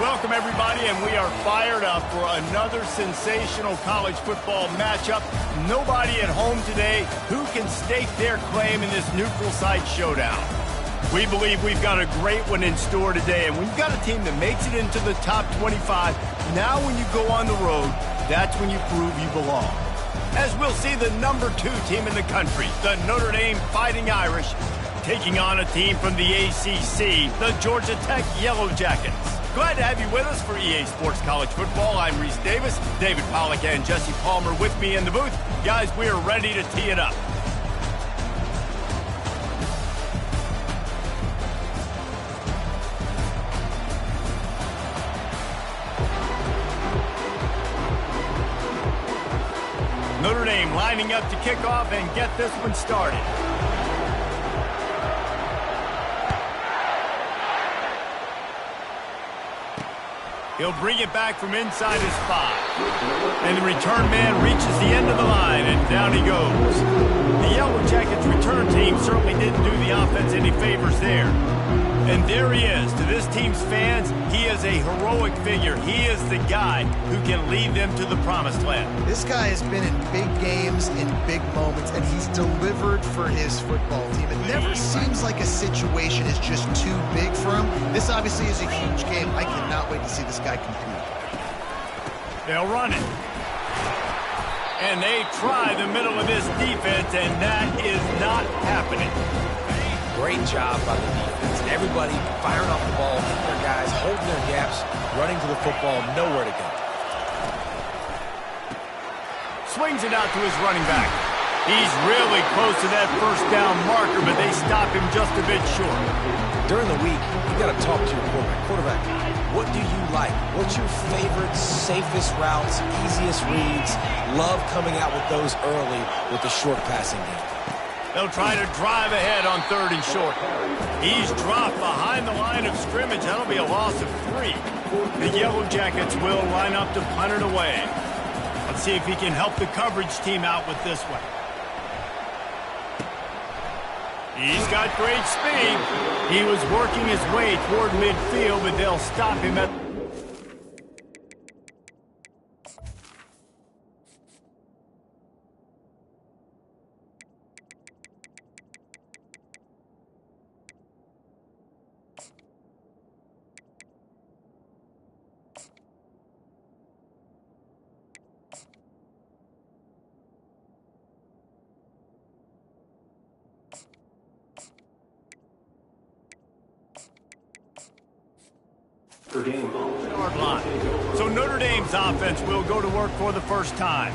Welcome, everybody, and we are fired up for another sensational college football matchup. Nobody at home today who can stake their claim in this neutral site showdown. We believe we've got a great one in store today, and when you've got a team that makes it into the top 25, now when you go on the road, that's when you prove you belong. As we'll see the number 2 team in the country, the Notre Dame Fighting Irish, taking on a team from the ACC, the Georgia Tech Yellow Jackets. Glad to have you with us for EA Sports College Football. I'm Reese Davis, David Pollack and Jesse Palmer with me in the booth. Guys, we are ready to tee it up. Notre Dame lining up to kick off and get this one started. He'll bring it back from inside his 5. And the return man reaches the end of the line, and down he goes. The Yellow Jackets return team certainly didn't do the offense any favors there. And there he is. To this team's fans, he is a heroic figure. He is the guy who can lead them to the promised land. This guy has been in big games, in big moments, and he's delivered for his football team. It never seems like a situation is just too big for him. This obviously is a huge game. I cannot wait to see this guy compete. They'll run it. And they try the middle of this defense, and that is not happening. Great job by the defense. Everybody firing off the ball, hitting their guys, holding their gaps, running to the football, nowhere to go. Swings it out to his running back. He's really close to that first down marker, but they stop him just a bit short. During the week, you got to talk to your quarterback. Quarterback, what do you like? What's your favorite, safest routes, easiest reads? Love coming out with those early with the short passing game. They'll try to drive ahead on 3rd and short. He's dropped behind the line of scrimmage. That'll be a loss of 3. The Yellow Jackets will line up to punt it away. Let's see if he can help the coverage team out with this one. He's got great speed. He was working his way toward midfield, but they'll stop him at... yard line. So Notre Dame's offense will go to work for the first time.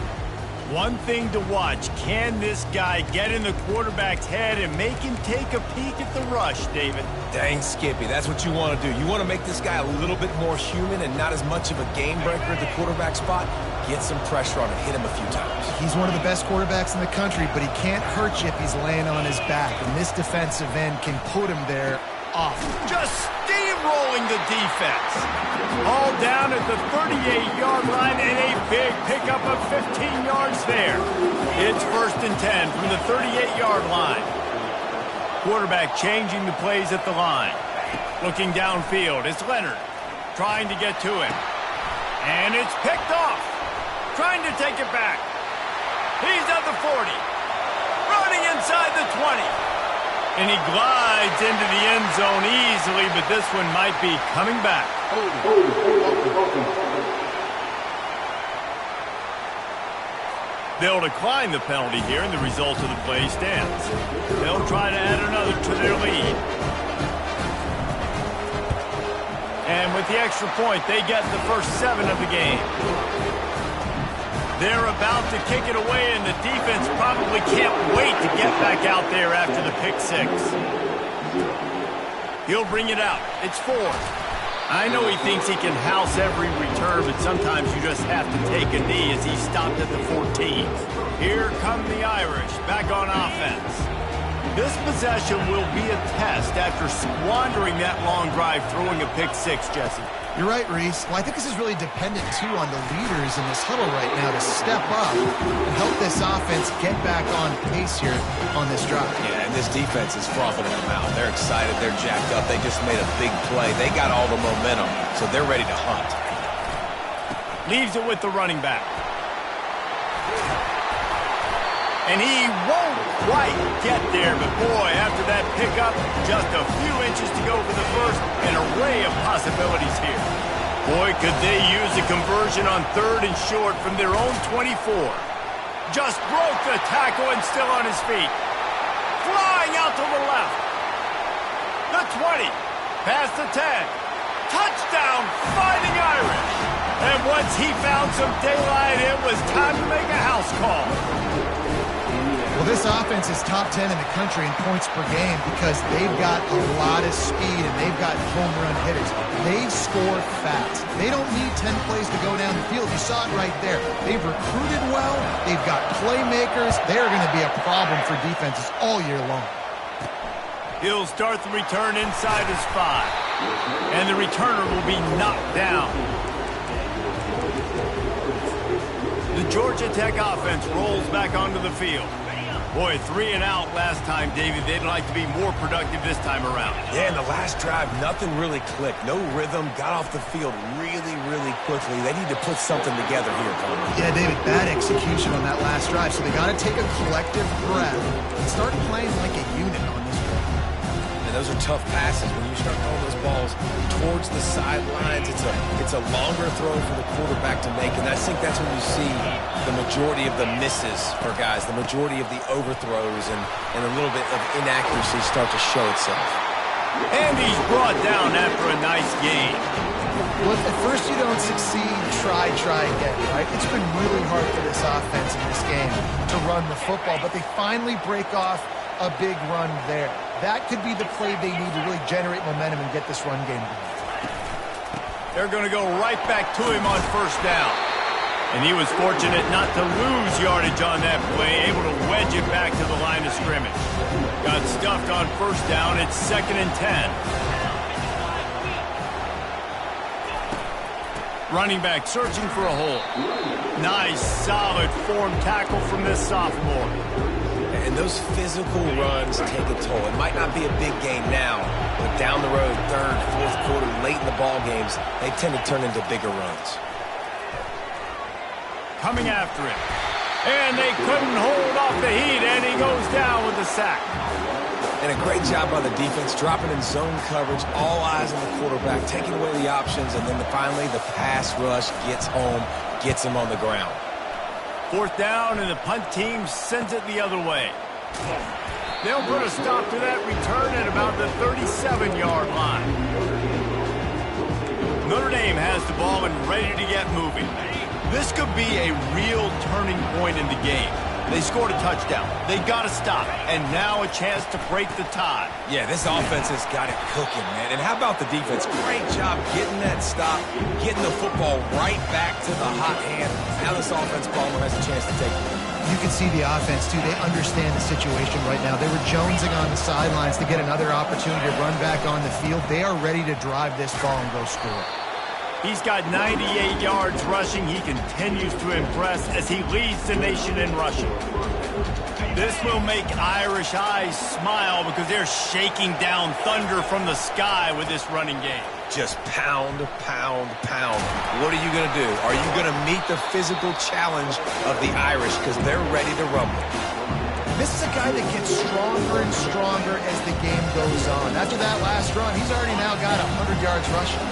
One thing to watch, can this guy get in the quarterback's head and make him take a peek at the rush, David? Dang, Skippy, that's what you want to do. You want to make this guy a little bit more human and not as much of a game breaker at the quarterback spot. Get some pressure on him, hit him a few times. He's one of the best quarterbacks in the country, but he can't hurt you if he's laying on his back, and this defensive end can put him there off. Just steamrolling the defense. All down at the 38-yard line and a big pickup of 15 yards there. It's 1st and 10 from the 38-yard line. Quarterback changing the plays at the line. Looking downfield, it's Leonard trying to get to him. And it's picked off. Trying to take it back. He's at the 40. Running inside the 20. And he glides into the end zone easily, but this one might be coming back. They'll decline the penalty here, and the result of the play stands. They'll try to add another to their lead. And with the extra point, they get the first 7 of the game. They're about to kick it away, and the defense probably can't wait to get back out there after the pick 6. He'll bring it out. It's 4. I know he thinks he can house every return, but sometimes you just have to take a knee as he stopped at the 14. Here come the Irish back on offense. This possession will be a test after squandering that long drive throwing a pick 6, Jesse. You're right, Reese. Well, I think this is really dependent, too, on the leaders in this huddle right now to step up and help this offense get back on pace here on this drive. Yeah, and this defense is frothing at the mouth. They're excited. They're jacked up. They just made a big play. They got all the momentum, so they're ready to hunt. Leaves it with the running back. And he won't quite get there, but boy, after that pickup, just a few inches to go for the first. An array of possibilities here. Boy, could they use a conversion on 3rd and short from their own 24. Just broke the tackle and still on his feet. Flying out to the left. The 20. Past the 10. Touchdown, Fighting Irish. And once he found some daylight, it was time to make a house call. Well, this offense is top 10 in the country in points per game because they've got a lot of speed and they've got home run hitters. They score fast. They don't need 10 plays to go down the field. You saw it right there. They've recruited well. They've got playmakers. They are going to be a problem for defenses all year long. He'll start the return inside his 5. And the returner will be knocked down. The Georgia Tech offense rolls back onto the field. Boy, 3 and out last time, David. They'd like to be more productive this time around. Yeah, in the last drive, nothing really clicked. No rhythm, got off the field really, really quickly. They need to put something together here, Coleman. Yeah, David, bad execution on that last drive, so they got to take a collective breath and start playing like a unit on this one. And those are tough passes. When you start throwing those balls towards the sidelines, it's a longer throw for the quarterback to make, and I think that's when you see the majority of the misses for guys, the majority of the overthrows, and a little bit of inaccuracy start to show itself. And he's brought down after a nice game. Well, if at first you don't succeed, try again, right? It's been really hard for this offense in this game to run the football, but they finally break off a big run there. That could be the play they need to really generate momentum and get this run game going. They're going to go right back to him on 1st down. And he was fortunate not to lose yardage on that play, able to wedge it back to the line of scrimmage. Got stuffed on 1st down. It's 2nd and 10. Running back searching for a hole. Nice, solid form tackle from this sophomore. And those physical runs take a toll. It might not be a big game now, but down the road, 3rd, 4th quarter, late in the ball games, they tend to turn into bigger runs. Coming after him. And they couldn't hold off the heat, and he goes down with a sack. And a great job by the defense, dropping in zone coverage, all eyes on the quarterback, taking away the options, and then finally the pass rush gets home, gets him on the ground. 4th down, and the punt team sends it the other way. They'll put a stop to that return at about the 37-yard line. Notre Dame has the ball and ready to get moving. This could be a real turning point in the game. They scored a touchdown. They got to stop. And now a chance to break the tie. Yeah, this offense has got it cooking, man. And how about the defense? Great job getting that stop, getting the football right back to the hot hand. Now this offense Palmer has a chance to take it. You can see the offense, too. They understand the situation right now. They were jonesing on the sidelines to get another opportunity to run back on the field. They are ready to drive this ball and go score. He's got 98 yards rushing. He continues to impress as he leads the nation in rushing. This will make Irish eyes smile because they're shaking down thunder from the sky with this running game. Just pound, pound, pound. What are you going to do? Are you going to meet the physical challenge of the Irish because they're ready to rumble? This is a guy that gets stronger and stronger as the game goes on. After that last run, he's already now got 100 yards rushing.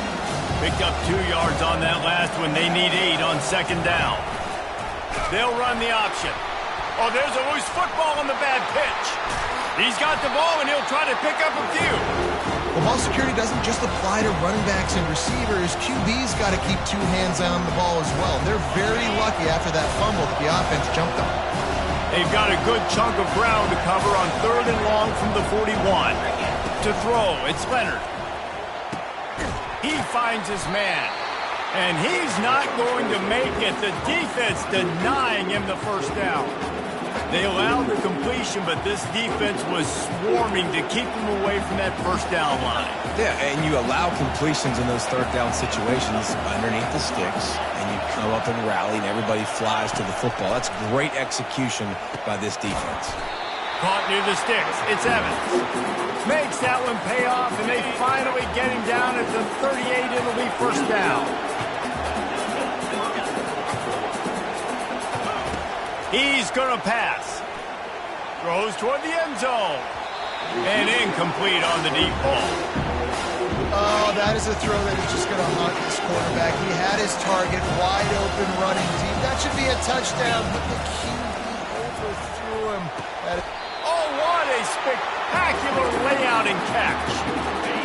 Picked up 2 yards on that last one. They need 8 on 2nd down. They'll run the option. Oh, there's a loose football on the bad pitch. He's got the ball, and he'll try to pick up a few. Well, ball security doesn't just apply to running backs and receivers. QB's got to keep 2 hands on the ball as well. They're very lucky after that fumble that the offense jumped on. They've got a good chunk of ground to cover on 3rd and long from the 41. To throw, it's Leonard. He finds his man, and he's not going to make it. The defense denying him the 1st down. They allowed the completion, but this defense was swarming to keep them away from that first down line. Yeah, and you allow completions in those third down situations underneath the sticks, and you come up and rally, and everybody flies to the football. That's great execution by this defense. Caught near the sticks. It's Evans. Makes that one pay off, and they finally get him down at the 38. It'll be first down. He's going to pass. Throws toward the end zone. And incomplete on the deep ball. Oh, that is a throw that is just going to haunt this quarterback. He had his target wide open running deep. That should be a touchdown, but the QB overthrew him. Oh, what a spectacular layout and catch.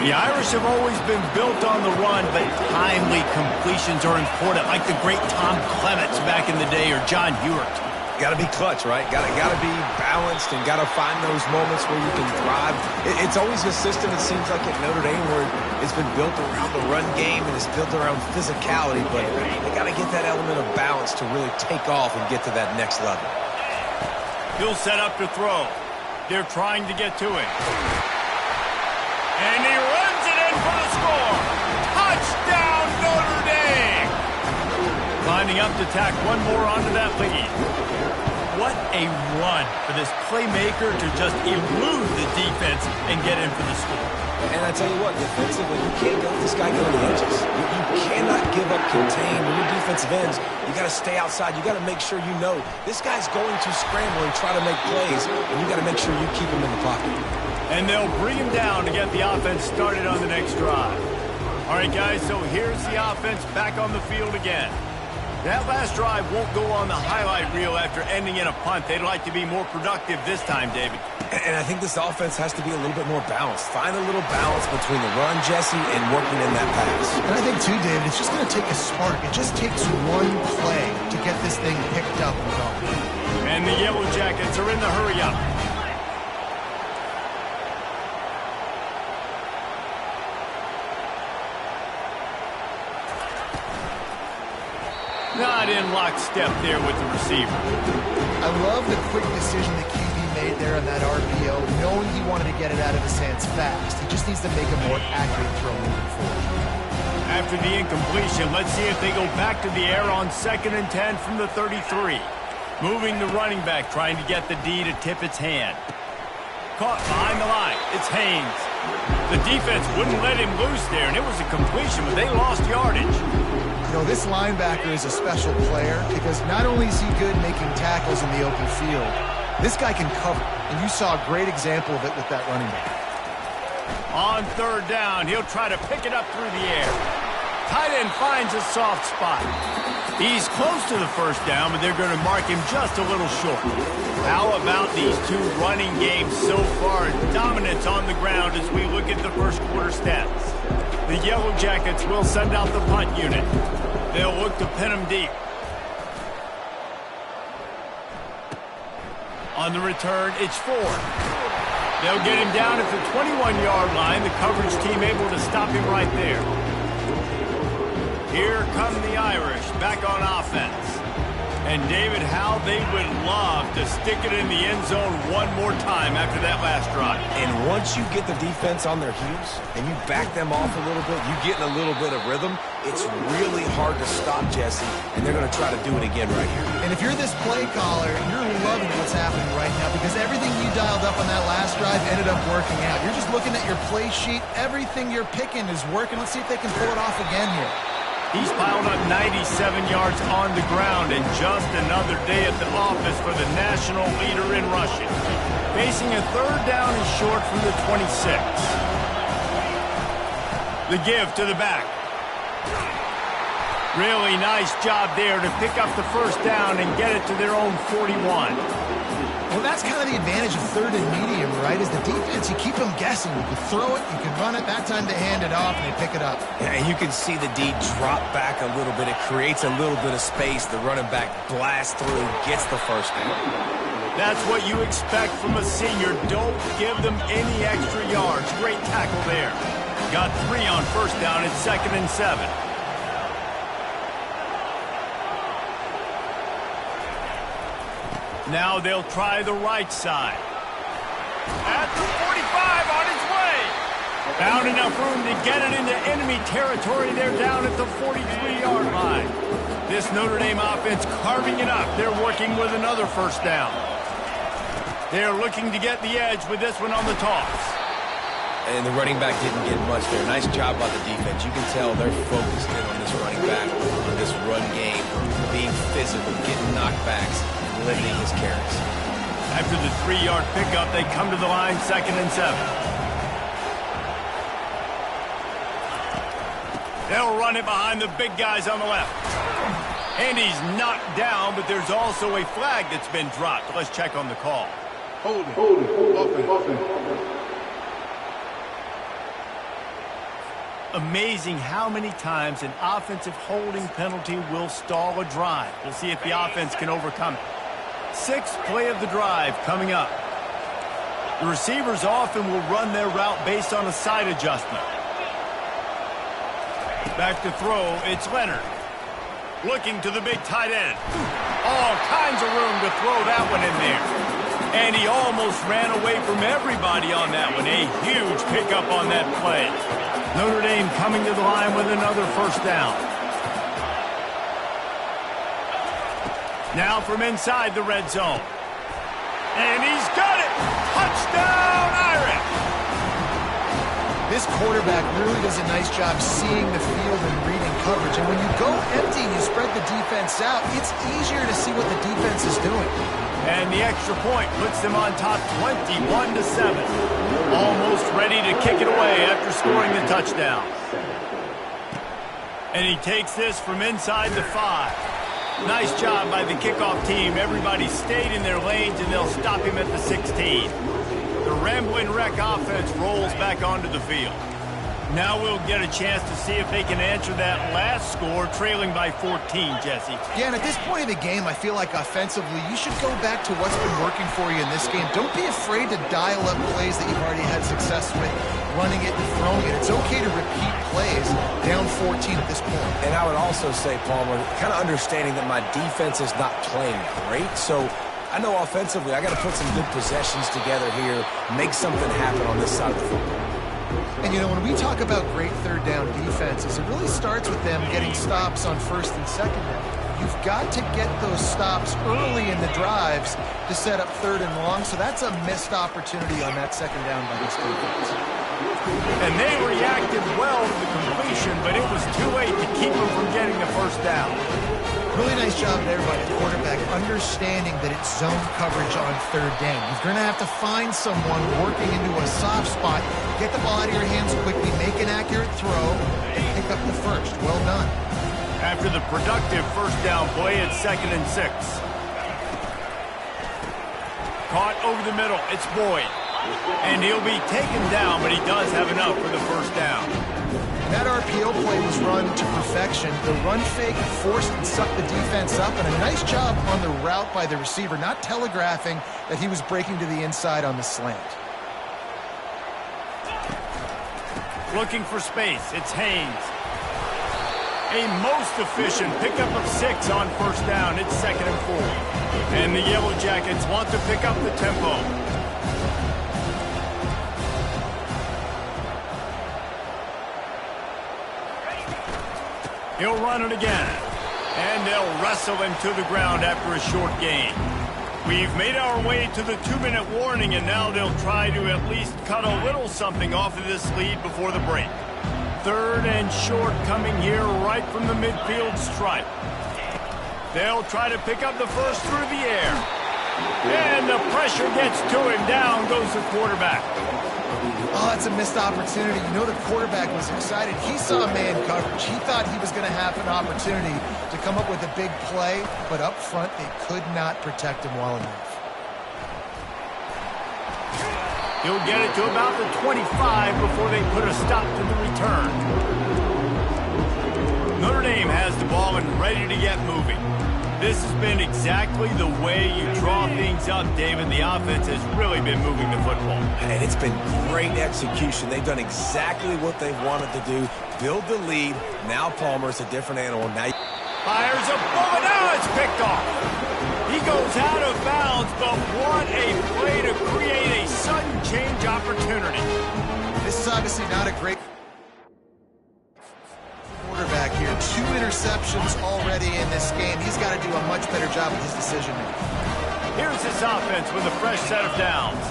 The Irish have always been built on the run, but timely completions are important, like the great Tom Clements back in the day or John Hewart. Got to be clutch, right? Got to be balanced and got to find those moments where you can thrive. It's always a system, it seems like, at Notre Dame where it's been built around the run game and it's built around physicality, but they got to get that element of balance to really take off and get to that next level. He'll set up to throw. They're trying to get to him. And he runs it in for the score. Touchdown, Notre Dame! Lining up to tack one more onto that lead. What a run for this playmaker to just elude the defense and get in for the score. And I tell you what, defensively, you can't let this guy go to the edges. You cannot give up contain. When you're defensive ends, you got to stay outside. You got to make sure you know this guy's going to scramble and try to make plays, and you got to make sure you keep him in the pocket. And they'll bring him down to get the offense started on the next drive. All right, guys, so here's the offense back on the field again. That last drive won't go on the highlight reel after ending in a punt. They'd like to be more productive this time, David. And I think this offense has to be a little bit more balanced. Find a little balance between the run, Jesse, and working in that pass. And I think, too, David, it's just going to take a spark. It just takes one play to get this thing picked up and going. And the Yellow Jackets are in the hurry-up. Not in lockstep there with the receiver. I love the quick decision the QB made there on that RPO, knowing he wanted to get it out of his hands fast. He just needs to make a more accurate throw moving forward. After the incompletion, let's see if they go back to the air on 2nd and 10 from the 33. Moving the running back, trying to get the D to tip its hand. Caught behind the line. It's Haynes. The defense wouldn't let him loose there, and it was a completion, but they lost yardage. You know, this linebacker is a special player because not only is he good making tackles in the open field, this guy can cover, and you saw a great example of it with that running back. On 3rd down, he'll try to pick it up through the air. Tight end finds a soft spot. He's close to the first down, but they're going to mark him just a little short. How about these two running games so far? Dominance on the ground as we look at the first quarter stats. The Yellow Jackets will send out the punt unit. They'll look to pin him deep. On the return, it's Ford. They'll get him down at the 21-yard line. The coverage team able to stop him right there. Here come the Irish back on offense. And David, how they would love to stick it in the end zone one more time after that last drive. And once you get the defense on their heels and you back them off a little bit, you get in a little bit of rhythm, it's really hard to stop, Jesse, and they're going to try to do it again right here. And if you're this play caller, you're loving what's happening right now because everything you dialed up on that last drive ended up working out. You're just looking at your play sheet. Everything you're picking is working. Let's see if they can pull it off again here. He's piled up 97 yards on the ground, and just another day at the office for the national leader in rushing. Facing a 3rd down and short from the 26. The give to the back. Really nice job there to pick up the first down and get it to their own 41. Well, that's kind of the advantage of 3rd and medium, right? Is the defense, you keep them guessing. You can throw it, you can run it, that time to hand it off, and they pick it up. Yeah, and you can see the D drop back a little bit. It creates a little bit of space. The running back blasts through, gets the first down. That's what you expect from a senior. Don't give them any extra yards. Great tackle there. Got 3 on first down. It's 2nd and 7. Now they'll try the right side. At the 45, on its way. Found enough room to get it into enemy territory. They're down at the 43-yard line. This Notre Dame offense carving it up. They're working with another first down. They're looking to get the edge with this one on the toss. And the running back didn't get much there. Nice job by the defense. You can tell they're focused in on this running back, on this run game, being physical, getting knockbacks, limiting his carries. After the 3-yard pickup, they come to the line, 2nd and 7. They'll run it behind the big guys on the left. And he's knocked down, but there's also a flag that's been dropped. Let's check on the call. Holding. Amazing how many times an offensive holding penalty will stall a drive. We'll see if the offense can overcome it. 6th play of the drive coming up. The receivers often will run their route based on a side adjustment. Back to throw, it's Leonard. Looking to the big tight end. All kinds of room to throw that one in there. And he almost ran away from everybody on that one. A huge pickup on that play. Notre Dame coming to the line with another first down. Now from inside the red zone. And he's got it! Touchdown, Irish! This quarterback really does a nice job seeing the field and reading coverage. And when you go empty and you spread the defense out, it's easier to see what the defense is doing. And the extra point puts them on top 21-7. Almost ready to kick it away after scoring the touchdown. And he takes this from inside the 5. Nice job by the kickoff team. Everybody stayed in their lanes, and they'll stop him at the 16. The Ramblin' Wreck offense rolls back onto the field. Now we'll get a chance to see if they can answer that last score, trailing by 14, Jesse. Yeah, and at this point of the game, I feel like offensively, you should go back to what's been working for you in this game. Don't be afraid to dial up plays that you've already had success with, running it and throwing it. It's okay to repeat plays down 14 at this point. And I would also say, Palmer, kind of understanding that my defense is not playing great, so I know offensively I got to put some good possessions together here, make something happen on this side of the football. And, you know, when we talk about great third down defenses, it really starts with them getting stops on first and second down. You've got to get those stops early in the drives to set up 3rd and long, so that's a missed opportunity on that second down by this defense. And they reacted well to the completion, but it was too late to keep them from getting the first down. Really nice job there by the quarterback, understanding that it's zone coverage on 3rd down. You're going to have to find someone working into a soft spot, get the ball out of your hands quickly, make an accurate throw, and pick up the first. Well done. After the productive first down play, it's 2nd and 6. Caught over the middle, it's Boyd. And he'll be taken down, but he does have enough for the first down. That RPO play was run to perfection. The run fake forced and sucked the defense up, and a nice job on the route by the receiver, not telegraphing that he was breaking to the inside on the slant. Looking for space, it's Haynes. A most efficient pickup of 6 on first down. It's 2nd and 4. And the Yellow Jackets want to pick up the tempo. He'll run it again. And they'll wrestle him to the ground after a short gain. We've made our way to the 2-minute warning, and now they'll try to at least cut a little something off of this lead before the break. 3rd and short coming here right from the midfield stripe. They'll try to pick up the first through the air. And the pressure gets to him. Down goes the quarterback. Oh, that's a missed opportunity. You know the quarterback was excited. He saw man coverage. He thought he was going to have an opportunity to come up with a big play, but up front they could not protect him well enough. He'll get it to about the 25 before they put a stop to the return. Notre Dame has the ball and ready to get moving. This has been exactly the way you draw things up, David. The offense has really been moving the football. And it's been great execution. They've done exactly what they've wanted to do. Build the lead. Now Palmer's a different animal. Now fires a bullet. Now it's picked off. He goes out of bounds, but what a play to create a sudden change opportunity. This is obviously not a great quarterback here. 2 interceptions already in this game. He's got to do a much better job with his decision-making. Here's his offense with a fresh set of downs.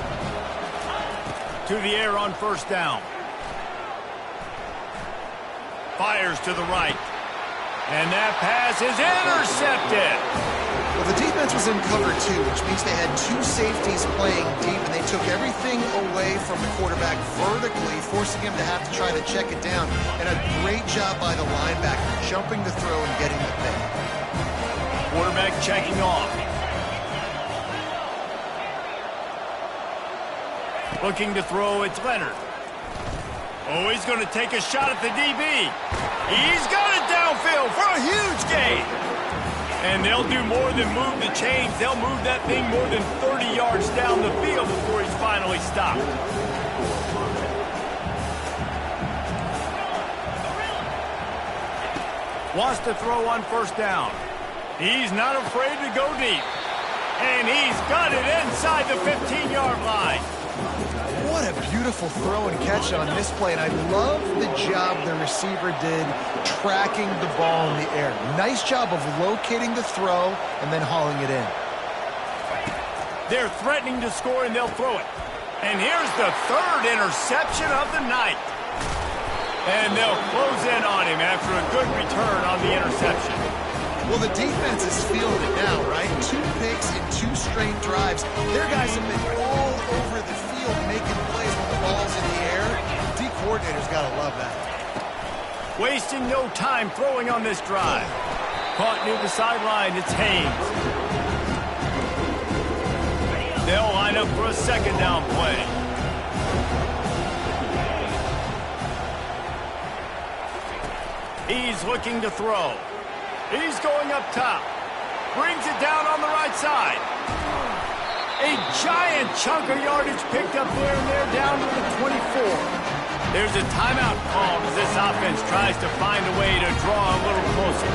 To the air on first down. Fires to the right. And that pass is intercepted. Well, the defense was in cover 2, which means they had 2 safeties playing deep, and they took everything away from the quarterback vertically, forcing him to have to try to check it down. And a great job by the linebacker, jumping the throw and getting the pick. Quarterback checking off. Looking to throw, it's Leonard. Oh, he's going to take a shot at the DB. He's got it downfield for a huge gain. And they'll do more than move the chains. They'll move that thing more than 30 yards down the field before he's finally stopped. Wants to throw on first down. He's not afraid to go deep. And he's got it inside the 15-yard line. What a beautiful throw and catch on this play, and I love the job the receiver did tracking the ball in the air. Nice job of locating the throw and then hauling it in. They're threatening to score, and they'll throw it. And here's the 3rd interception of the night. And they'll close in on him after a good return on the interception. Well, the defense is feeling it now, right? 2 picks in 2 straight drives. Their guys have been all over the field making plays when the ball's in the air. D coordinator's got to love that. Wasting no time throwing on this drive. Caught near the sideline, it's Haynes. They'll line up for a 2nd down play. He's looking to throw. He's going up top. Brings it down on the right side. A giant chunk of yardage picked up there, and they're down to the 24. There's a timeout called as this offense tries to find a way to draw a little closer.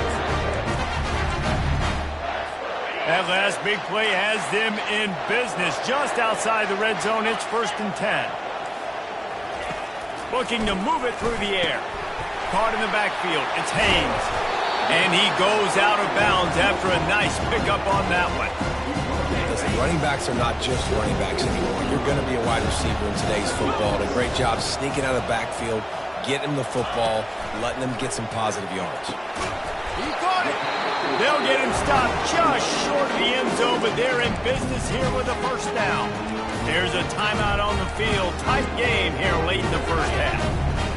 That last big play has them in business just outside the red zone. It's 1st and 10. Looking to move it through the air. Caught in the backfield. It's Haynes. And he goes out of bounds after a nice pickup on that one. Listen, running backs are not just running backs anymore. You're going to be a wide receiver in today's football. A great job sneaking out of the backfield, getting him the football, letting them get some positive yards. He caught it. They'll get him stopped just short of the end zone, but they're in business here with a 1st down. There's a timeout on the field. Tight game here late in the 1st half.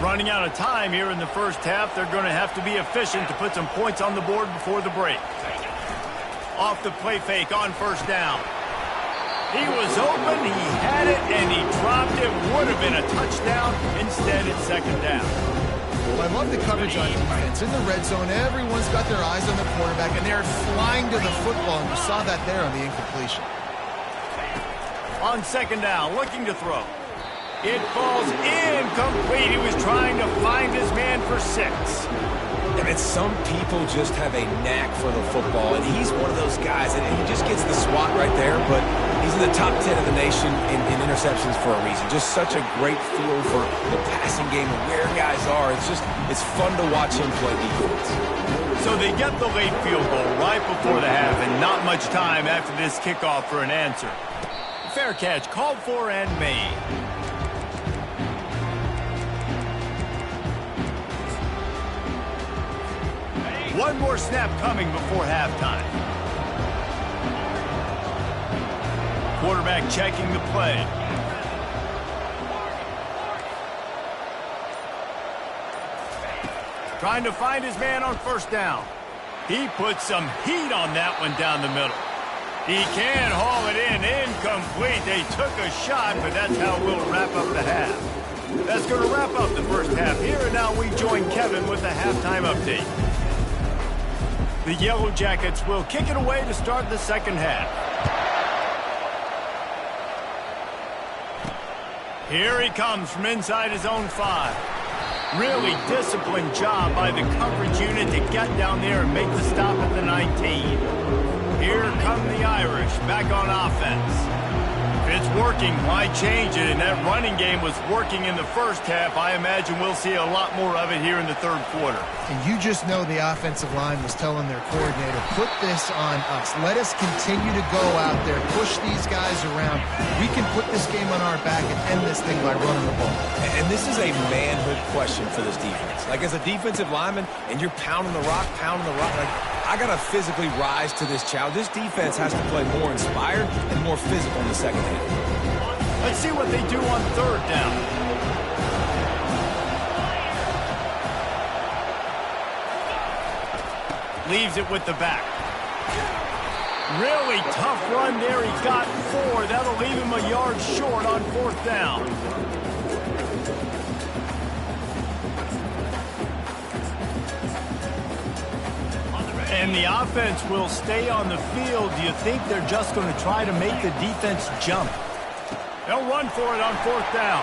Running out of time here in the 1st half. They're going to have to be efficient to put some points on the board before the break. Off the play fake on 1st down. He was open, he had it, and he dropped it. Would have been a touchdown. Instead, it's 2nd down. Well, I love the coverage on defense. In the red zone, everyone's got their eyes on the quarterback, and they're flying to the football, and you saw that there on the incompletion. On 2nd down, looking to throw. It falls incomplete. He was trying to find his man for 6. And some people just have a knack for the football, and he's one of those guys, and he just gets the swat right there, but he's in the top 10 of the nation in interceptions for a reason. Just such a great feel for the passing game and where guys are. It's fun to watch him play defense. So they get the late field goal right before the half, and not much time after this kickoff for an answer. Fair catch called for and made. One more snap coming before halftime. Quarterback checking the play. Trying to find his man on 1st down. He put some heat on that one down the middle. He can haul it in. Incomplete. They took a shot, but that's how we'll wrap up the half. That's going to wrap up the 1st half here, and now we join Kevin with the halftime update. The Yellow Jackets will kick it away to start the 2nd half. Here he comes from inside his own 5. Really disciplined job by the coverage unit to get down there and make the stop at the 19. Here come the Irish back on offense. If it's working, why change it? And that running game was working in the first half. I imagine we'll see a lot more of it here in the third quarter. And you just know the offensive line was telling their coordinator, put this on us. Let us continue to go out there, push these guys around. We can put this game on our back and end this thing by running the ball. And this is a manhood question for this defense. Like, as a defensive lineman, and you're pounding the rock, like, I got to physically rise to this challenge. This defense has to play more inspired and more physical in the second half. Let's see what they do on third down. Leaves it with the back. Really tough run there. He got 4. That'll leave him a yard short on fourth down. And the offense will stay on the field. Do you think they're just going to try to make the defense jump? They'll run for it on fourth down.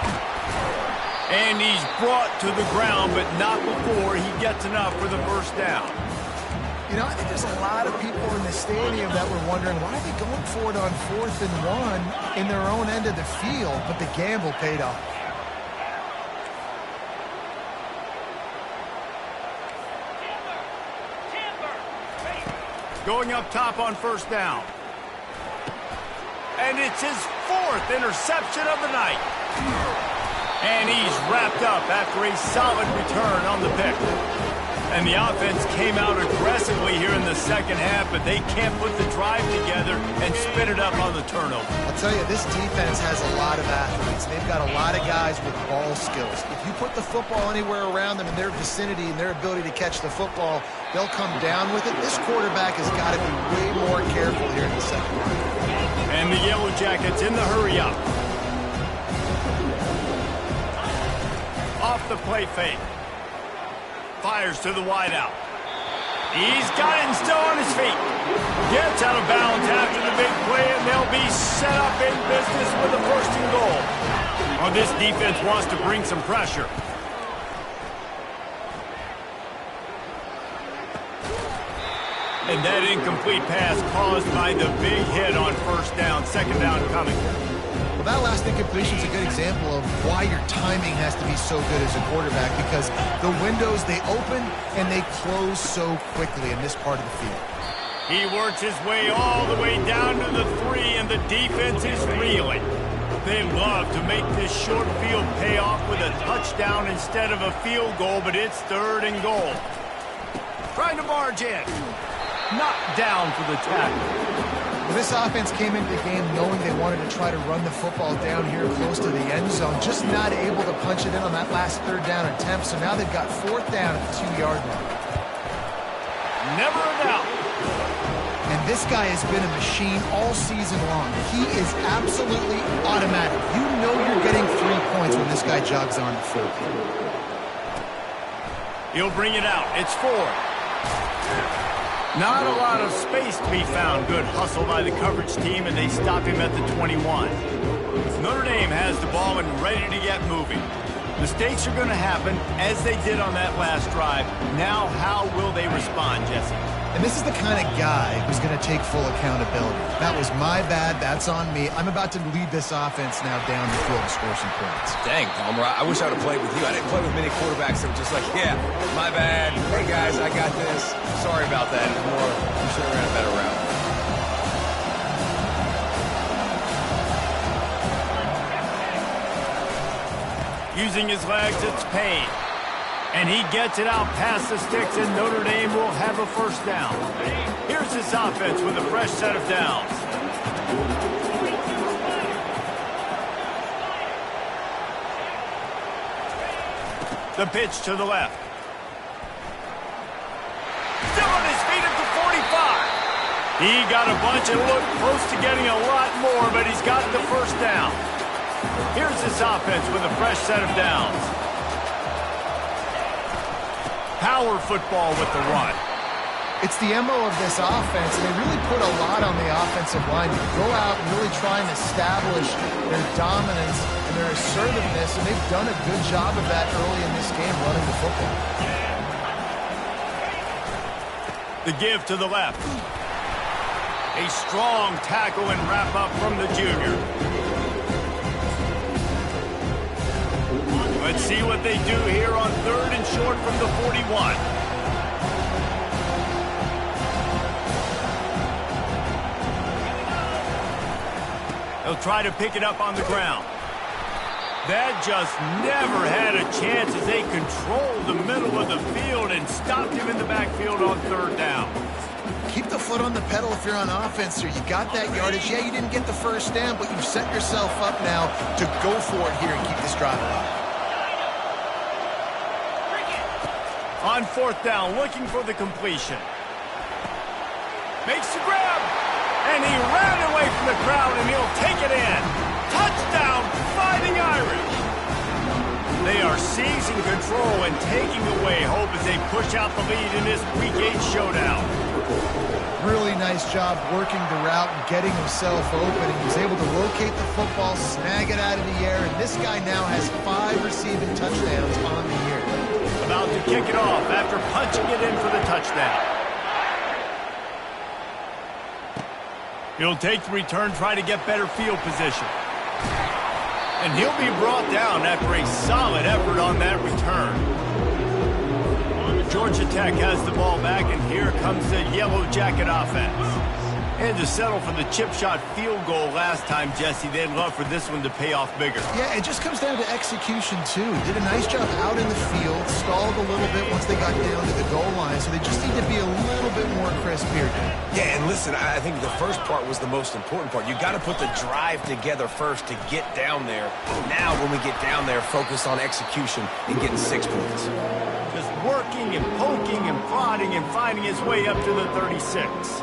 And he's brought to the ground, but not before he gets enough for the first down. You know, I think there's a lot of people in the stadium that were wondering, why are they going for it on 4th and 1 in their own end of the field? But the gamble paid off. Going up top on first down. And it's his 4th interception of the night. And he's wrapped up after a solid return on the pick. And the offense came out aggressively here in the second half, but they can't put the drive together and spit it up on the turnover. I'll tell you, this defense has a lot of athletes. They've got a lot of guys with ball skills. If you put the football anywhere around them in their vicinity and their ability to catch the football, they'll come down with it. This quarterback has got to be way more careful here in the second half. And the Yellow Jackets in the hurry up. Off the play fake. Fires to the wideout. He's got it and still on his feet. Gets out of bounds after the big play, and they'll be set up in business with a 1st and goal. Well, this defense wants to bring some pressure. And that incomplete pass caused by the big hit on first down. Second down coming. Well, that last incompletion is a good example of why your timing has to be so good as a quarterback, because the windows, they open and they close so quickly in this part of the field. He works his way all the way down to the 3, and the defense is reeling. They love to make this short field pay off with a touchdown instead of a field goal, but it's 3rd and goal. Trying to barge in. Knocked down for the tackle. Well, this offense came into the game knowing they wanted to try to run the football down here close to the end zone, just not able to punch it in on that last 3rd down attempt, so now they've got 4th down at the 2-yard line. Never a doubt. And this guy has been a machine all season long. He is absolutely automatic. You know you're getting 3 points when this guy jogs on the field. He'll bring it out. It's 4. Not a lot of space to be found. Good hustle by the coverage team, and they stop him at the 21. Notre Dame has the ball and ready to get moving. Mistakes are going to happen, as they did on that last drive. Now, how will they respond, Jesse? And this is the kind of guy who's going to take full accountability. That was my bad. That's on me. I'm about to lead this offense now down the field to score some points. Dang, Palmer, I wish I would have played with you. I didn't play with many quarterbacks that were just like, yeah, my bad. Hey, guys, I got this. Sorry about that. It was more, you should have ran a better route. Using his legs, it's Payne. And he gets it out past the sticks, and Notre Dame will have a 1st down. Here's his offense with a fresh set of downs. The pitch to the left. Still on his feet at the 45. He got a bunch and looked close to getting a lot more, but he's got the 1st down. Here's his offense with a fresh set of downs. Power football with the run. It's the MO of this offense, and they really put a lot on the offensive line to go out and really try and establish their dominance and their assertiveness, and they've done a good job of that early in this game running the football. The give to the left. A strong tackle and wrap-up from the junior. Let's see what they do here on 3rd and short from the 41. They'll try to pick it up on the ground. That just never had a chance as they controlled the middle of the field and stopped him in the backfield on 3rd down. Keep the foot on the pedal if you're on offense here. You got that yardage. Yeah, you didn't get the first down, but you've set yourself up now to go for it here and keep this drive alive. On 4th down, looking for the completion. Makes the grab, and he ran away from the crowd, and he'll take it in. Touchdown, Fighting Irish. They are seizing control and taking away hope as they push out the lead in this Week 8 showdown. Really nice job working the route and getting himself open. And he was able to locate the football, snag it out of the air, and this guy now has 5 receiving touchdowns on the year. About to kick it off after punching it in for the touchdown. He'll take the return, try to get better field position. And he'll be brought down after a solid effort on that return. Georgia Tech has the ball back, and here comes the Yellow Jacket offense. And to settle for the chip shot field goal last time, Jesse, they'd love for this one to pay off bigger. Yeah, it just comes down to execution, too. He did a nice job out in the field, stalled a little bit once they got down to the goal line, so they just need to be a little bit more crisp here, Dan. Yeah, and listen, I think the first part was the most important part. You got to put the drive together first to get down there. Now, when we get down there, focus on execution and getting 6 points. Just working and poking and prodding and finding his way up to the 36.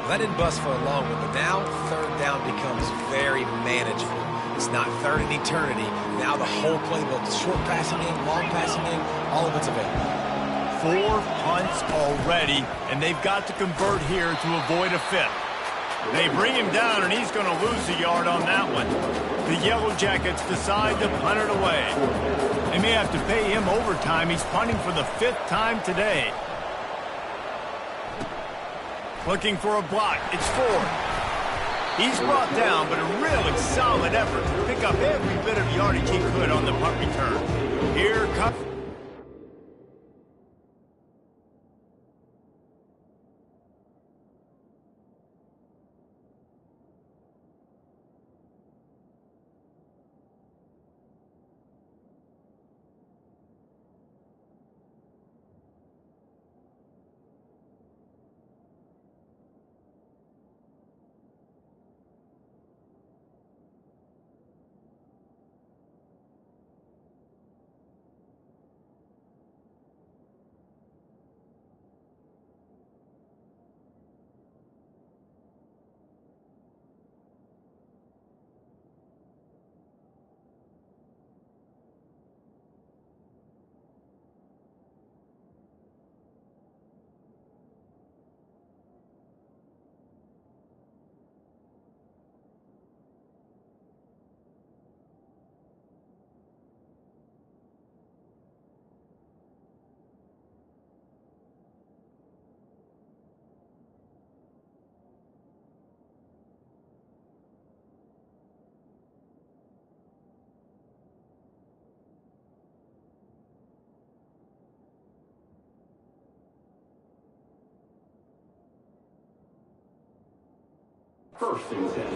That didn't bust for a long one, but now 3rd down becomes very manageable. It's not 3rd in eternity. Now the whole playbook, short passing game, long passing game, all of it's available. 4 punts already, and they've got to convert here to avoid a 5th. They bring him down, and he's going to lose a yard on that one. The Yellow Jackets decide to punt it away. They may have to pay him overtime. He's punting for the 5th time today. Looking for a block. It's Ford. He's brought down, but a really solid effort to pick up every bit of yardage he could on the punt return. Here comes...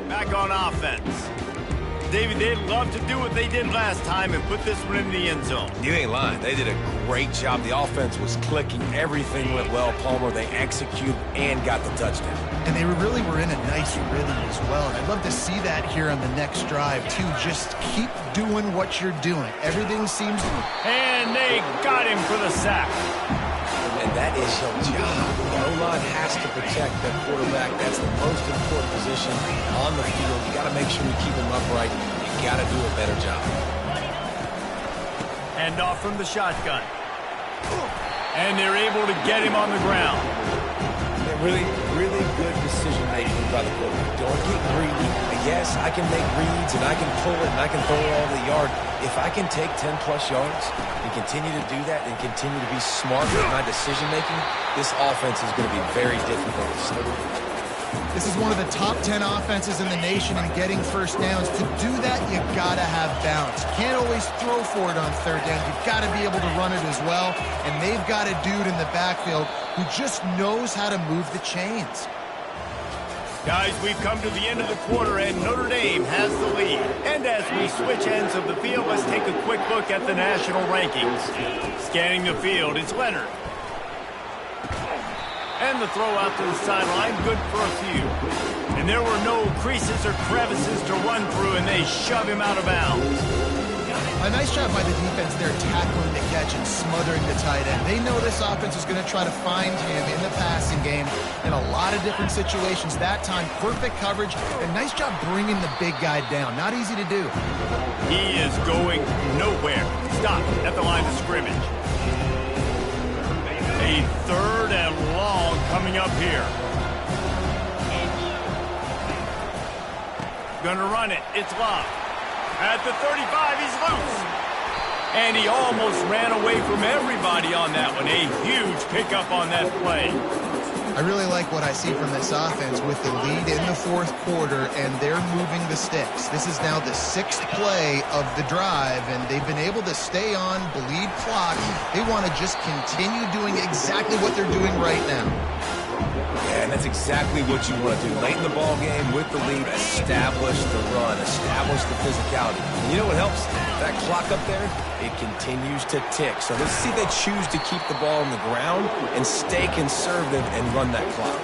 Back on offense. David, they'd love to do what they did last time and put this one in the end zone. You ain't lying. They did a great job. The offense was clicking. Everything went well, Palmer. They executed and got the touchdown. And they really were in a nice rhythm as well. And I'd love to see that here on the next drive, too. Just keep doing what you're doing. Everything seems... And they got him for the sack. And that is your job. The O-line has to protect that quarterback. That's the most important position on the field. You got to make sure you keep him upright. You got to do a better job. Hand off from the shotgun. And they're able to get him on the ground. Really, really good decision-making by the quarterback. Don't get greedy. Yes, I can make reads, and I can pull it, and I can throw it all the yard. If I can take 10-plus yards and continue to do that and continue to be smart with my decision-making, this offense is going to be very difficult to stop. This is one of the top 10 offenses in the nation in getting first downs. To do that, you gotta have balance. You can't always throw for it on third down. You've got to be able to run it as well. And they've got a dude in the backfield who just knows how to move the chains. Guys, we've come to the end of the quarter, and Notre Dame has the lead. And as we switch ends of the field, let's take a quick look at the national rankings. Scanning the field, it's Leonard. And the throw out to the sideline, good for a few. And there were no creases or crevices to run through, and they shove him out of bounds. A nice job by the defense there, tackling the catch and smothering the tight end. They know this offense is going to try to find him in the passing game in a lot of different situations. That time, perfect coverage, and nice job bringing the big guy down. Not easy to do. He is going nowhere. Stop at the line of scrimmage. A third and long coming up here. Gonna run it. It's Love. At the 35, he's loose. And he almost ran away from everybody on that one. A huge pickup on that play. I really like what I see from this offense with the lead in the fourth quarter, and they're moving the sticks. This is now the 6th play of the drive, and they've been able to stay on, bleed clock. They want to just continue doing exactly what they're doing right now. Yeah, and that's exactly what you want to do. Late in the ball game with the lead, establish the run, establish the physicality. And you know what helps? That clock up there, it continues to tick. So let's see if they choose to keep the ball on the ground and stay conservative and run that clock.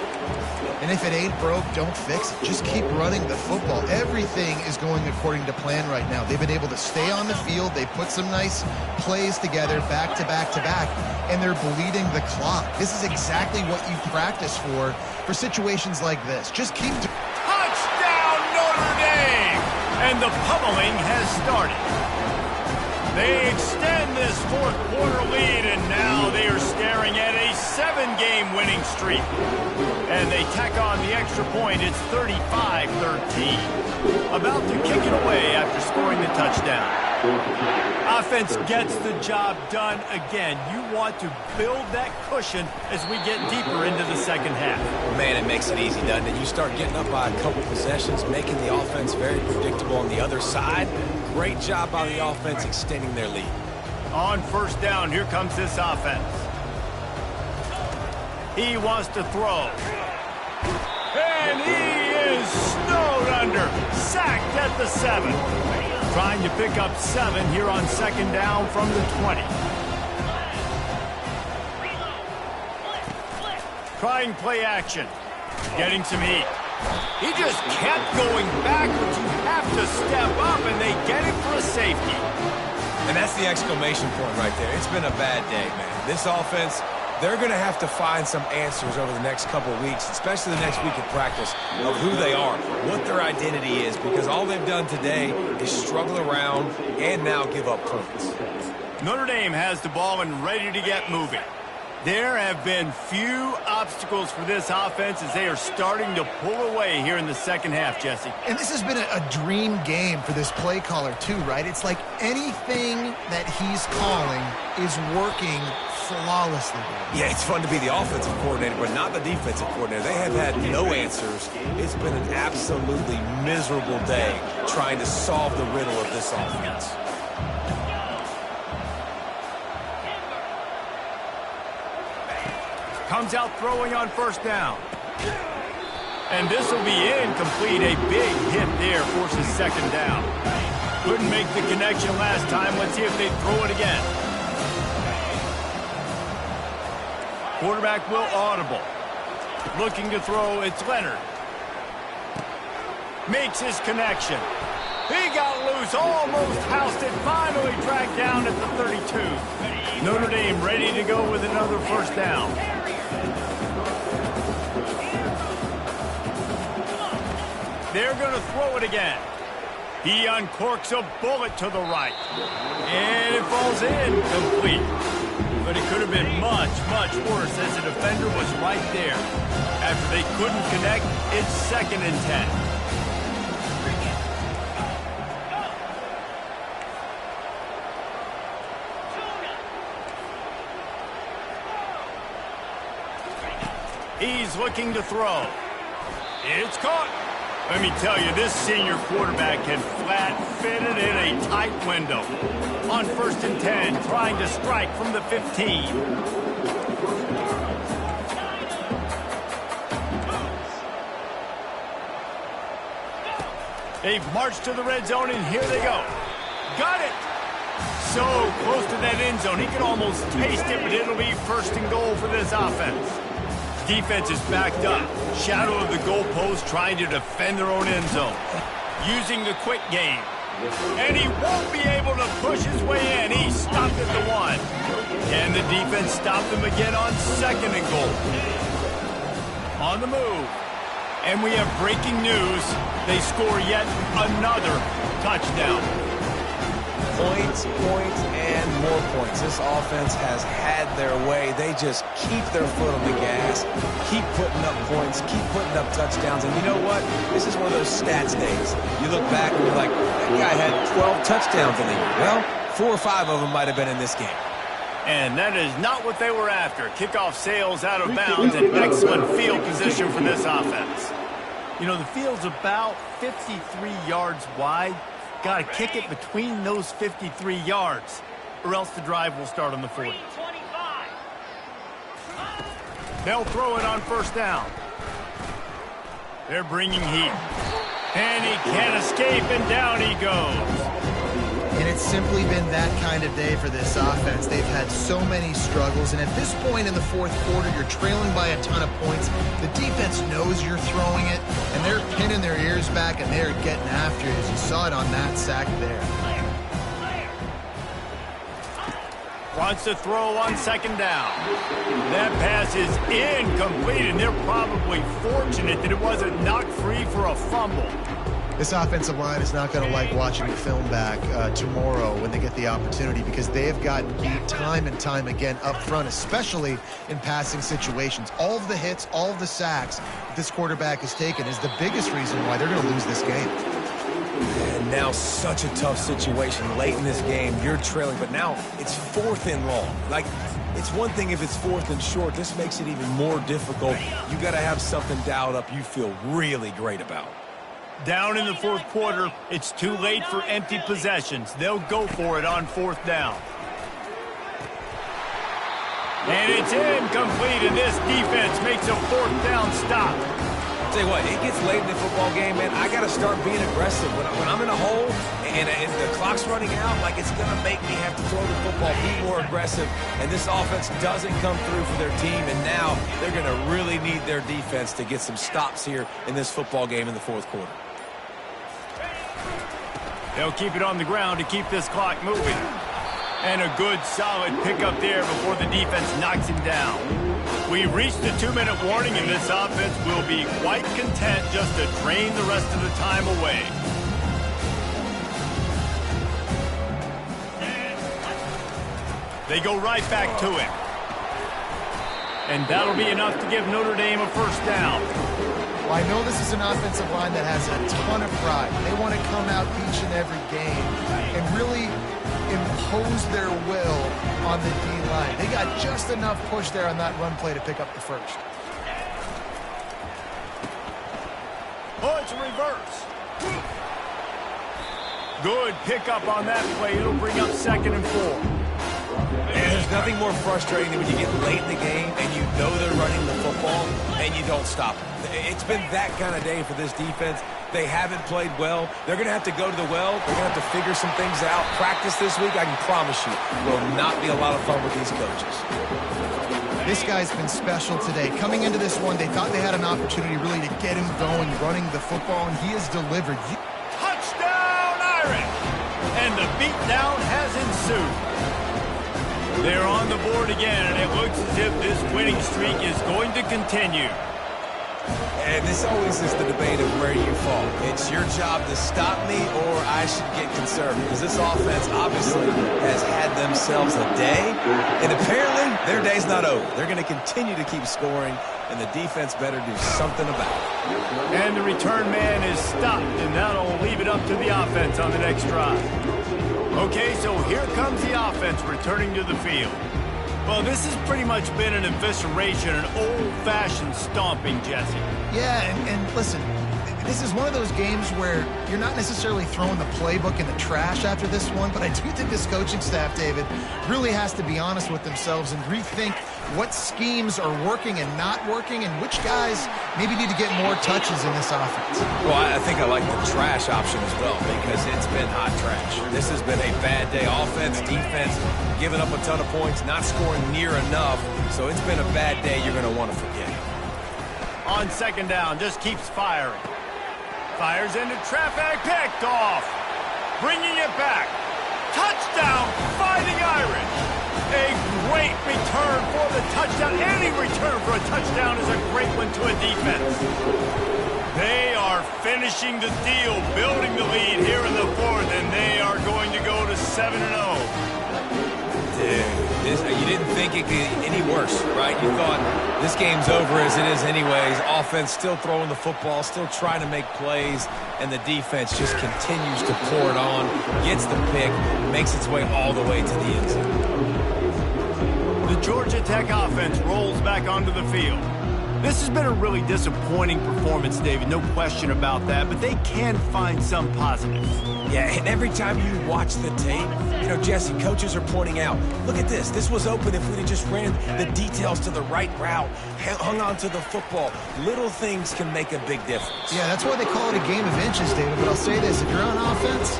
And if it ain't broke, don't fix it. Just keep running the football. Everything is going according to plan right now. They've been able to stay on the field. They put some nice plays together back to back to back, and they're bleeding the clock. This is exactly what you practice for situations like this. Just keep... Touchdown, Notre Dame! And the pummeling has started. They extend this fourth quarter lead, and now they are staring at a 7-game winning streak. And they tack on the extra point. It's 35-13. About to kick it away after scoring the touchdown. Offense gets the job done again. You want to build that cushion as we get deeper into the second half. Man, it makes it easy, doesn't it? You start getting up by a couple possessions, making the offense very predictable on the other side. Great job by the offense extending their lead. On first down, here comes this offense. He wants to throw. And he is snowed under. Sacked at the 7. Trying to pick up 7 here on second down from the 20. Trying play action. Getting some heat. He just kept going backwards. You have to step up, and they get him for a safety. And that's the exclamation point right there. It's been a bad day, man. This offense, they're going to have to find some answers over the next couple of weeks, especially the next week of practice, of who they are, what their identity is, because all they've done today is struggle around and now give up points. Notre Dame has the ball and ready to get moving. There have been few obstacles for this offense as they are starting to pull away here in the second half, Jesse. And this has been a dream game for this play caller, too, right? It's like anything that he's calling is working flawlessly. Yeah, it's fun to be the offensive coordinator, but not the defensive coordinator. They have had no answers. It's been an absolutely miserable day trying to solve the riddle of this offense. Comes out throwing on first down. And this will be incomplete. A big hit there forces second down. Couldn't make the connection last time. Let's see if they throw it again. Quarterback will audible. Looking to throw, it's Leonard. Makes his connection. He got loose, almost housed it, finally tracked down at the 32. Notre Dame ready to go with another first down. They're going to throw it again. He uncorks a bullet to the right. And it falls in complete. But it could have been much, much worse as the defender was right there. After they couldn't connect, it's 2nd and 10. He's looking to throw. It's caught. Let me tell you, this senior quarterback can flat fit it in a tight window. On 1st and 10, trying to strike from the 15. They've marched to the red zone, and here they go. Got it. So close to that end zone, he can almost taste it, but it'll be 1st and goal for this offense. Defense is backed up. Shadow of the goalpost, trying to defend their own end zone. Using the quick game. And he won't be able to push his way in. He stopped at the 1. And the defense stopped him again on 2nd and goal. On the move. And we have breaking news. They score yet another touchdown. Points, and more points. This offense has had their way. They just keep their foot on the gas, keep putting up points, keep putting up touchdowns. And you know what? This is one of those stats days. You look back and you're like, that guy had 12 touchdowns in the year. Well, 4 or 5 of them might have been in this game. And that is not what they were after. Kickoff sails out of bounds and excellent field position for this offense. You know, the field's about 53 yards wide. Got to kick it between those 53 yards, or else the drive will start on the 40. They'll throw it on 1st down. They're bringing heat. And he can't escape, and down he goes. And it's simply been that kind of day for this offense. They've had so many struggles, and at this point in the 4th quarter, you're trailing by a ton of points. The defense knows you're throwing it, and they're pinning their ears back, and they're getting after it, as you saw it on that sack there. Wants to throw on 2nd down. That pass is incomplete, and they're probably fortunate that it wasn't knocked free for a fumble. This offensive line is not going to like watching the film back tomorrow when they get the opportunity, because they have gotten beat time and time again up front, especially in passing situations. All of the hits, all of the sacks that this quarterback has taken is the biggest reason why they're going to lose this game. And now such a tough situation late in this game. You're trailing, but now it's 4th and long. Like, it's one thing if it's 4th and short. This makes it even more difficult. You got to have something dialed up you feel really great about. Down in the 4th quarter, it's too late for empty possessions. They'll go for it on 4th down. And it's incomplete, and this defense makes a 4th down stop. Tell you what, it gets late in the football game, man. I got to start being aggressive. When I'm in a hole and the clock's running out, like, it's going to make me have to throw the football, be more aggressive. And this offense doesn't come through for their team, and now they're going to really need their defense to get some stops here in this football game in the 4th quarter. They'll keep it on the ground to keep this clock moving. And a good, solid pickup there before the defense knocks him down. We've reached the 2-minute warning, and this offense will be quite content just to drain the rest of the time away. They go right back to it. And that'll be enough to give Notre Dame a 1st down. Well, I know this is an offensive line that has a ton of pride. They want to come out each and every game and really impose their will on the D-line. They got just enough push there on that run play to pick up the 1st. Oh, it's a reverse. Good pickup on that play. It'll bring up 2nd and 4. And there's nothing more frustrating than when you get late in the game and you know they're running the football and you don't stop them. It's been that kind of day for this defense. They haven't played well. They're going to have to go to the well. They're going to have to figure some things out. Practice this week, I can promise you, will not be a lot of fun with these coaches. This guy's been special today. Coming into this one, they thought they had an opportunity really to get him going, running the football, and he has delivered. Touchdown, Irish! And the beatdown has ensued. They're on the board again, and it looks as if this winning streak is going to continue. And this always is the debate of where you fall. It's your job to stop me, or I should get conservative. Because this offense obviously has had themselves a day, and apparently their day's not over. They're going to continue to keep scoring, and the defense better do something about it. And the return man is stopped, and that'll leave it up to the offense on the next drive. Okay, so here comes the offense returning to the field. Well, this has pretty much been an evisceration, an old-fashioned stomping, Jesse. Yeah, and listen, this is one of those games where you're not necessarily throwing the playbook in the trash after this one, but I do think this coaching staff, David, really has to be honest with themselves and rethink what schemes are working and not working and which guys maybe need to get more touches in this offense. Well, I think I like the trash option as well because it's been hot trash. This has been a bad day. Offense, defense, giving up a ton of points, not scoring near enough. So it's been a bad day you're going to want to forget. On second down, just keeps firing. Fires into traffic, picked off. Bringing it back. Touchdown, Fighting Irish. A great return for the touchdown. Any return for a touchdown is a great one to a defense. They are finishing the deal, building the lead here in the fourth, and they are going to go to 7-0. You didn't think it could get any worse, right? You thought this game's over as it is anyways. Offense still throwing the football, still trying to make plays, and the defense just continues to pour it on, gets the pick, makes its way all the way to the end zone. The Georgia Tech offense rolls back onto the field. This has been a really disappointing performance, David, no question about that, but they can find some positives. Yeah, and every time you watch the tape, you know, Jesse, coaches are pointing out, look at this. This was open if we'd have just ran the details to the right route, hung on to the football. Little things can make a big difference. Yeah, that's why they call it a game of inches, David, but I'll say this. If you're on offense,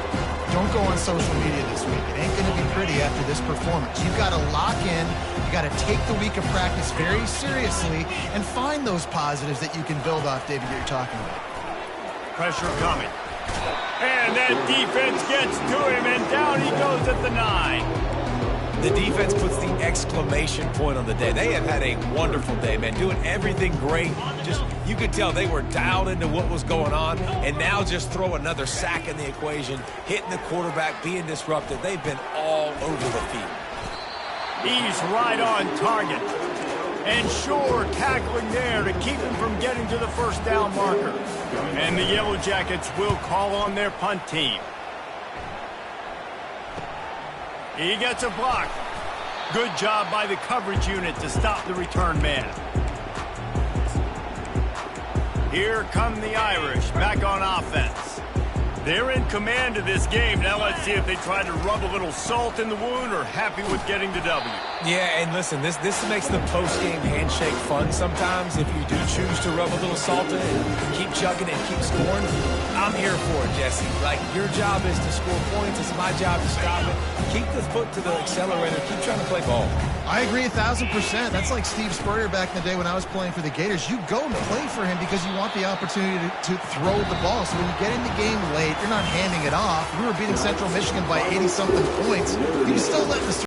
don't go on social media this week. It ain't going to be pretty after this performance. You've got to lock in. You got to take the week of practice very seriously and find those positives that you can build off, David, that you're talking about. Pressure coming. And that defense gets to him, and down he goes at the 9. The defense puts the exclamation point on the day. They have had a wonderful day, man, doing everything great. Just, you could tell they were dialed into what was going on, and now just throw another sack in the equation, hitting the quarterback, being disruptive. They've been all over the field. He's right on target. And sure, tackling there to keep him from getting to the first down marker. And the Yellow Jackets will call on their punt team. He gets a block. Good job by the coverage unit to stop the return man. Here come the Irish back on offense. They're in command of this game. Now let's see if they try to rub a little salt in the wound or happy with getting the W. Yeah, and listen, this makes the post-game handshake fun sometimes. If you do choose to rub a little salt in and keep chugging and keep scoring, I'm here for it, Jesse. Like, your job is to score points. It's my job to stop it. Keep the foot to the accelerator. Keep trying to play ball. I agree 1,000%. That's like Steve Spurrier back in the day when I was playing for the Gators. You go and play for him because you want the opportunity to throw the ball. So when you get in the game late, you're not handing it off. We were beating Central Michigan by 80-something points. You still let the